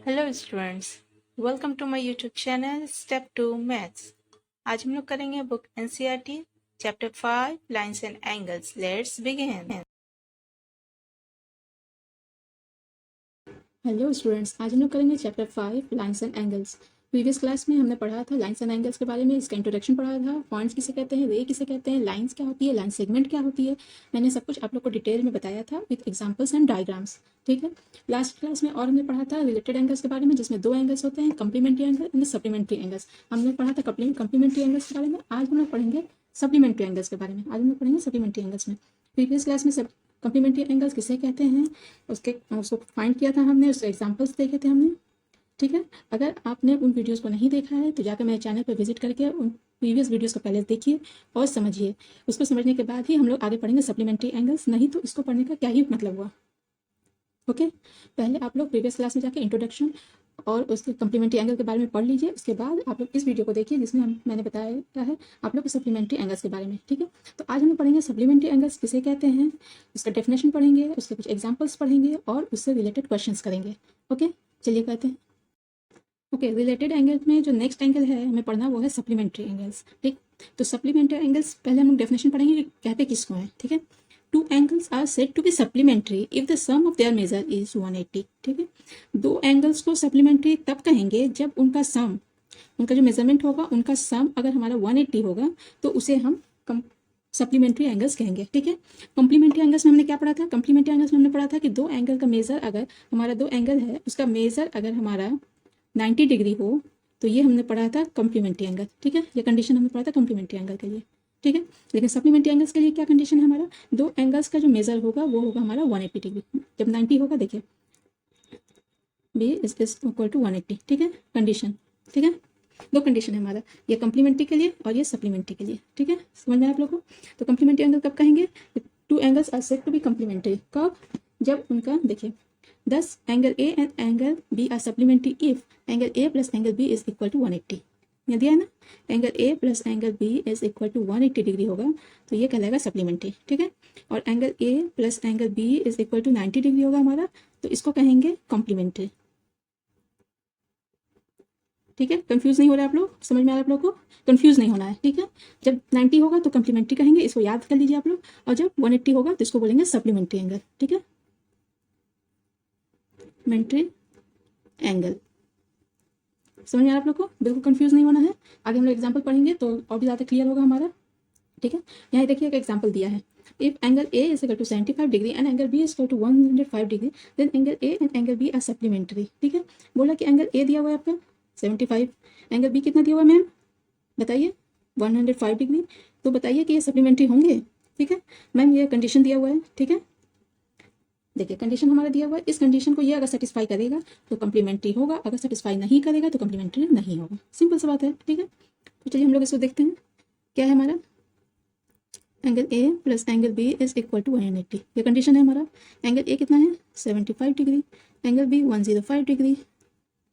Hello students, welcome to my YouTube channel step 2 maths. आज हम लोग करेंगे book NCERT chapter 5 lines and angles. Let's begin. Hello students, आज हम लोग करेंगे chapter 5 lines and angles. Previous class में हमने पढ़ा था लाइंस एंड एंगल्स के बारे में, इसका इंट्रोडक्शन पढ़ा था, पॉइंट्स किसे कहते हैं, रे किसे कहते हैं, लाइंस क्या होती है, लाइन सेगमेंट क्या होती है। मैंने सब कुछ आप लोग को डिटेल में बताया था विद एग्जांपल्स एंड डायग्राम्स। ठीक है। लास्ट क्लास में और हमने पढ़ा था रिलेटेड एंगल्स के बारे में, जिसमें दो एंगल्स होते हैं, complementary angle and supplementary angles. हमने पढ़ा था कंप्लीमेंट्री एंगल्स के बारे में। आज हम लोग पढ़ेंगे सप्लीमेंट्री एंगल्स के बारे में। आज हम लोग पढ़ेंगे सप्लीमेंट्री एंगल्स में। प्रीवियस क्लास में सब कंप्लीमेंट्री एंगल्स किसे कहते हैं उसको फाइंड किया था हमने, उसके एग्जांपल्स देखे थे हमने। ठीक है। अगर आपने उन वीडियोस को नहीं देखा है तो जाकर मेरे चैनल पर विजिट करके उन प्रीवियस वीडियोस को पहले देखिए और समझिए। उसको समझने के बाद ही हम लोग आगे पढ़ेंगे सप्लीमेंट्री एंगल्स, नहीं तो इसको पढ़ने का क्या ही मतलब हुआ। ओके। पहले आप लोग प्रीवियस क्लास में जाके इंट्रोडक्शन और उसके कम्प्लीमेंट्री एंगल के बारे में पढ़ लीजिए। उसके बाद आप लोग इस वीडियो को देखिए जिसमें मैंने बताया है आप लोग को सप्लीमेंट्री एंगल्स के बारे में। ठीक है। तो आज हम लोग पढ़ेंगे सप्लीमेंट्री एंगल्स किसे कहते हैं, उसका डेफिनेशन पढ़ेंगे, उसके कुछ एग्जाम्पल्स पढ़ेंगे और उससे रिलेटेड क्वेश्चंस करेंगे। ओके, चलिए कहते हैं। ओके, रिलेटेड एंगल में जो नेक्स्ट एंगल है हमें पढ़ना वो है सप्लीमेंट्री एंगल्स। ठीक। तो सप्लीमेंट्री एंगल्स पहले हम लोग डेफिनेशन पढ़ेंगे कि कहते किसको हैं। ठीक है। Two angles are said to be supplementary if the sum of their measure is 180। ठीक है। दो एंगल्स को सप्लीमेंट्री तब कहेंगे जब उनका सम, उनका जो मेजरमेंट होगा उनका सम अगर हमारा 180 होगा तो उसे हम सप्लीमेंट्री एंगल्स कहेंगे। ठीक है। कॉम्प्लीमेंट्री एंगल्स में हमने क्या पढ़ा था, कॉम्प्लीमेंट्री एंगल्स में हमने पढ़ा था कि दो एंगल का मेजर, अगर हमारा दो एंगल है उसका मेजर अगर हमारा 90 डिग्री हो तो ये हमने पढ़ा था कॉम्प्लीमेंट्री एंगल। ठीक है। ये कंडीशन हमने पढ़ा था कॉम्प्लीमेंट्री एंगल के लिए। ठीक है। लेकिन सप्लीमेंट्री एंगल्स के लिए क्या कंडीशन है, हमारा दो एंगल्स का जो मेजर होगा वो होगा हमारा 180 डिग्री। जब 90 होगा, देखिए बी इज इक्वल टू 180। ठीक है, कंडीशन। ठीक है। दो कंडीशन है हमारा, ये कम्प्लीमेंट्री के लिए और ये सप्लीमेंट्री के लिए। ठीक है, समझ में आया आप लोगों को। तो कम्प्लीमेंट्री एंगल कब कहेंगे, two angles are said to be complementary. कब, जब उनका, देखिए this angle A and angle B are supplementary if angle A plus angle B is equal to 180। यहाँ दिया है ना, angle A plus angle B is equal to 180 degree होगा तो ये कहलाएगा सप्लीमेंट्री। ठीक है। और angle A plus angle B is equal to 90 degree होगा हमारा, तो इसको कहेंगे कॉम्प्लीमेंट्री। ठीक है। कंफ्यूज नहीं हो रहा है आप लोग, समझ में आ रहा है आप लोग को, कंफ्यूज नहीं होना है। ठीक है। जब 90 होगा तो कम्प्लीमेंट्री कहेंगे, इसको याद कर लीजिए आप लोग। और जब 180 होगा तो इसको बोलेंगे सप्लीमेंट्री एंगल। ठीक है, सप्लीमेंट्री एंगल। समझ में आ रहा है आप लोग को, बिल्कुल कंफ्यूज नहीं होना है। आगे हम लोग एग्जाम्पल पढ़ेंगे तो और भी ज़्यादा क्लियर होगा हमारा। ठीक है। यहाँ देखिए एक एग्जाम्पल दिया है, if angle A is equal to 75 degree and angle B is equal to 105 degree then angle A and angle B are supplementary. ठीक है। बोला कि एंगल ए दिया हुआ है आपका 75, एंगल बी कितना दिया हुआ है मैम बताइए, 105 डिग्री। तो बताइए कि ये सप्लीमेंट्री होंगे। ठीक है मैम, ये कंडीशन दिया हुआ है। ठीक है, देखिए कंडीशन हमारा दिया हुआ है, इस कंडीशन को ये अगर सेटिस्फाई करेगा तो कम्प्लीमेंट्री होगा, अगर सेटिस्फाई नहीं करेगा तो कम्प्लीमेंट्री नहीं होगा। सिंपल सी बात है। ठीक है, तो चलिए हम लोग इसको देखते हैं। क्या है हमारा, angle A plus angle B is equal to 180, ये कंडीशन है हमारा। एंगल ए कितना है 75 डिग्री, एंगल बी 105 डिग्री,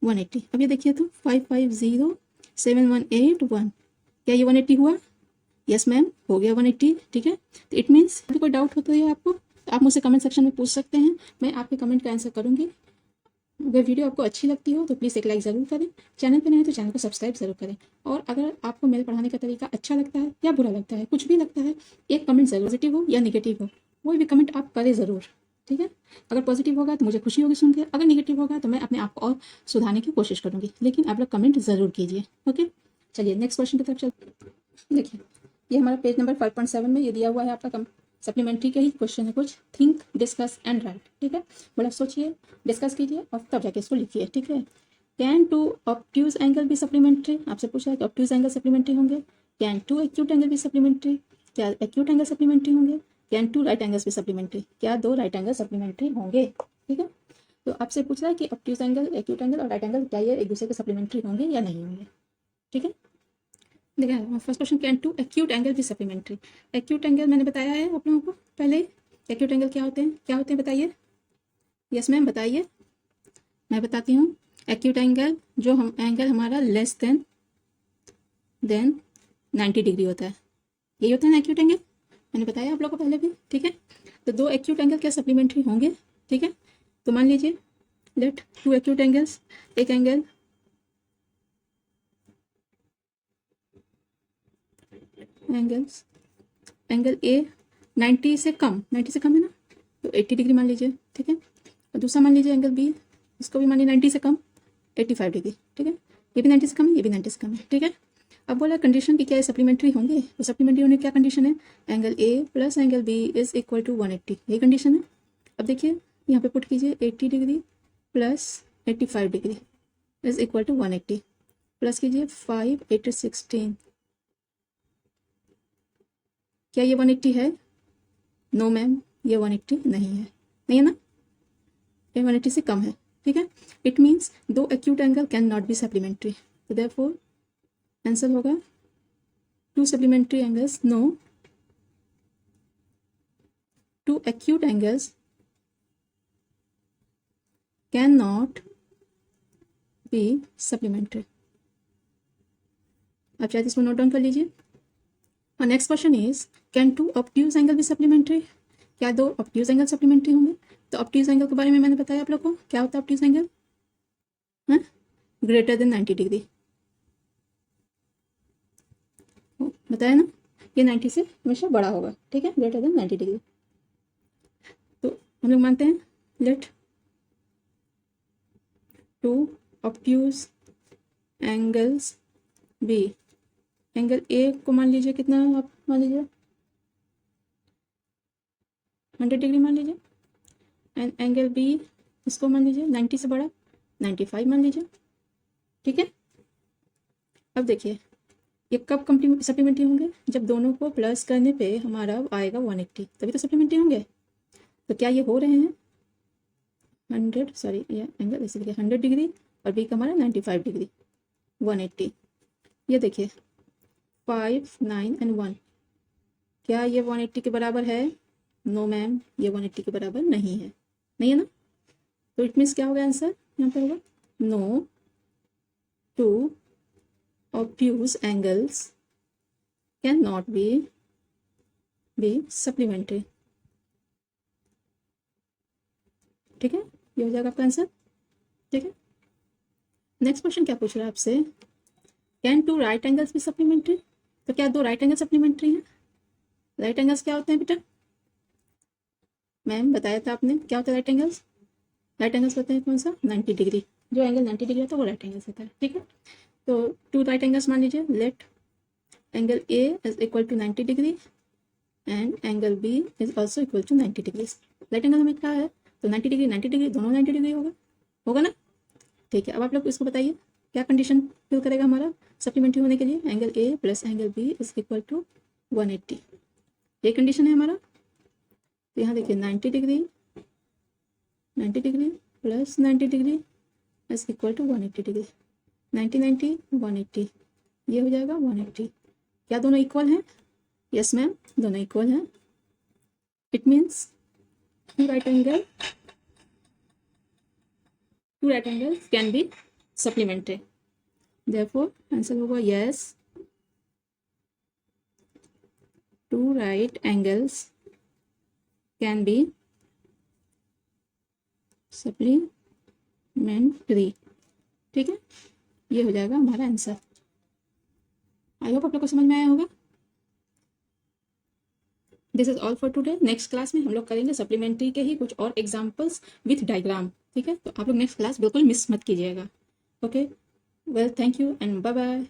180। अब ये देखिए तो 550 718 1, क्या ये 180 हुआ? यस मैम, हो गया 180। ठीक है, तो इट मीन्स कोई डाउट होता है आपको तो आप मुझसे कमेंट सेक्शन में पूछ सकते हैं, मैं आपके कमेंट का आंसर करूंगी। अगर वीडियो आपको अच्छी लगती हो तो प्लीज़ एक लाइक ज़रूर करें, चैनल पर नए तो चैनल को सब्सक्राइब ज़रूर करें। और अगर आपको मेरे पढ़ाने का तरीका अच्छा लगता है या बुरा लगता है, कुछ भी लगता है, एक कमेंट ज़रूर, पॉजिटिव हो या निगेटिव हो, कोई भी कमेंट आप करें ज़रूर। ठीक है, अगर पॉजिटिव होगा तो मुझे खुशी होगी सुन के, अगर निगेटिव होगा तो मैं अपने आप को और सुधारने की कोशिश करूँगी, लेकिन आप लोग कमेंट ज़रूर कीजिए। ओके, चलिए नेक्स्ट क्वेश्चन की तरफ चलते। देखिए ये हमारा पेज नंबर 5.7 में ये दिया हुआ है आपका सप्लीमेंट्री के ही क्वेश्चन है कुछ, थिंक डिस्कस एंड राइट। ठीक है, बड़ा सोचिए, डिस्कस कीजिए और तब जाके इसको लिखिए। ठीक है, कैन टू ऑब्ट्यूज एंगल भी सप्लीमेंट्री, आपसे पूछा है कि ऑब्ट्यूज एंगल सप्लीमेंट्री होंगे। कैन टू एक्यूट एंगल भी सप्लीमेंट्री, क्या एक्यूट एंगल सप्लीमेंट्री होंगे। कैन टू राइट एंगल्स भी सप्लीमेंट्री, क्या दो राइट एंगल सप्लीमेंट्री होंगे। ठीक है, तो आपसे पूछ रहा है कि ऑब्ट्यूज एंगल, एक्यूट एंगल और राइट एंगल क्या ये एक दूसरे के सप्लीमेंट्री होंगे या नहीं होंगे। ठीक है, देखिए first question, can two acute angle भी सप्लीमेंट्री। एक्यूट एंगल मैंने बताया है आप लोगों को पहले, एक्यूट एंगल क्या होते हैं, क्या होते हैं बताइए। यस मैम बताइए, मैं बताती हूँ। एक्यूट एंगल, जो हम एंगल हमारा लेस देन 90 डिग्री होता है, यही होता है ना एक्यूट एंगल, मैंने बताया आप लोगों को पहले भी। ठीक है, तो दो एक्यूट एंगल क्या सप्लीमेंट्री होंगे। ठीक है, तो मान लीजिए लेट टू एक्यूट एंगल्स, एक एंगल एंगल ए 90 से कम है ना, तो 80 डिग्री मान लीजिए, ठीक है। और दूसरा मान लीजिए एंगल बी, इसको भी मान लीजिए 90 से कम 85 डिग्री, ठीक है। ये भी 90 से कम है, ये भी 90 से कम है, ठीक है। अब बोला कंडीशन कि क्या ये सप्लीमेंट्री होंगे, तो सप्लीमेंट्री होने की क्या कंडीशन है, angle A plus angle B is equal to 180, ये कंडीशन है। अब देखिए यहाँ पे पुट कीजिए 80 degree plus 85 degree is equal to 180, plus कीजिए 5 8 16, क्या ये 180 है, नो मैम ये 180 नहीं है ना, ये 180 से कम है, ठीक है। इट मीन्स दो acute angle can not be supplementary, तो देयरफॉर आंसर होगा two supplementary angles, no, two acute angles can not be supplementary. आप चाहे इसको नोट डाउन कर लीजिए। और next question is can two obtuse angle be supplementary, क्या दो ऑब्ट्यूज एंगल सप्लीमेंट्री होंगे। तो ऑब्ट्यूज एंगल के बारे में मैंने बताया आप लोग को, क्या होता है obtuse angle, greater than 90 degree, बताया ना, ये 90 से हमेशा बड़ा होगा, ठीक है, ग्रेटर देन 90 डिग्री। तो हम लोग मानते हैं let two obtuse angles be, angle A को मान लीजिए कितना, आप मान लीजिए 100 डिग्री मान लीजिए, एंड एंगल बी इसको मान लीजिए 90 से बड़ा 95 मान लीजिए, ठीक है। अब देखिए ये कब सप्लीमेंट्री होंगे, जब दोनों को प्लस करने पे हमारा आएगा 180, तभी तो सप्लीमेंट्री होंगे। तो क्या ये हो रहे हैं 100, सॉरी ये एंगल ऐसे देखिए 100 डिग्री और बी का हमारा 95 डिग्री 180, ये देखिए 5 9 एंड 1, क्या ये 180 के बराबर है, नो मैम ये 180 के बराबर नहीं है ना। तो इट मीन्स क्या होगा आंसर यहाँ पे होगा, no two obtuse angles cannot be supplementary, ठीक है, ये हो जाएगा आपका आंसर, ठीक है। नेक्स्ट क्वेश्चन क्या पूछ रहा है आपसे, can two right angles be supplementary, तो क्या दो राइट एंगल सप्लीमेंट्री हैं। राइट एंगल्स क्या होते हैं बेटा, मैम बताया था आपने, क्या होता है राइट एंगल्स, राइट एंगल्स होते हैं कौन सा, 90 डिग्री, जो एंगल 90 डिग्री होता है वो राइट एंगल्स होता है, ठीक है। तो टू राइट एंगल्स मान लीजिए, let angle A is equal to 90 degree and angle B is also equal to 90 degree. Right angle हमें क्या है, तो 90 डिग्री दोनों 90 डिग्री होगा ना, ठीक है। अब आप लोग इसको बताइए क्या कंडीशन फिल करेगा हमारा सप्लीमेंट्री होने के लिए, angle A plus angle B is equal to 180, ये कंडीशन है हमारा। तो यहाँ देखिए 90 degree plus 90 degree is equal to 180 degree, 90 180, ये हो जाएगा 180, क्या दोनों इक्वल हैं, यस मैम दोनों इक्वल हैं। It means two right angles can be supplementary, therefore answer होगा yes, two right angles can be supplementary, ठीक है, ये हो जाएगा हमारा आंसर। आई होप आप लोग को समझ में आया होगा। This is all for today. Next class में हम लोग करेंगे सप्लीमेंट्री के ही कुछ और एग्जांपल्स विथ डायग्राम, ठीक है। तो आप लोग नेक्स्ट क्लास बिल्कुल मिस मत कीजिएगा। Okay, well thank you and bye bye.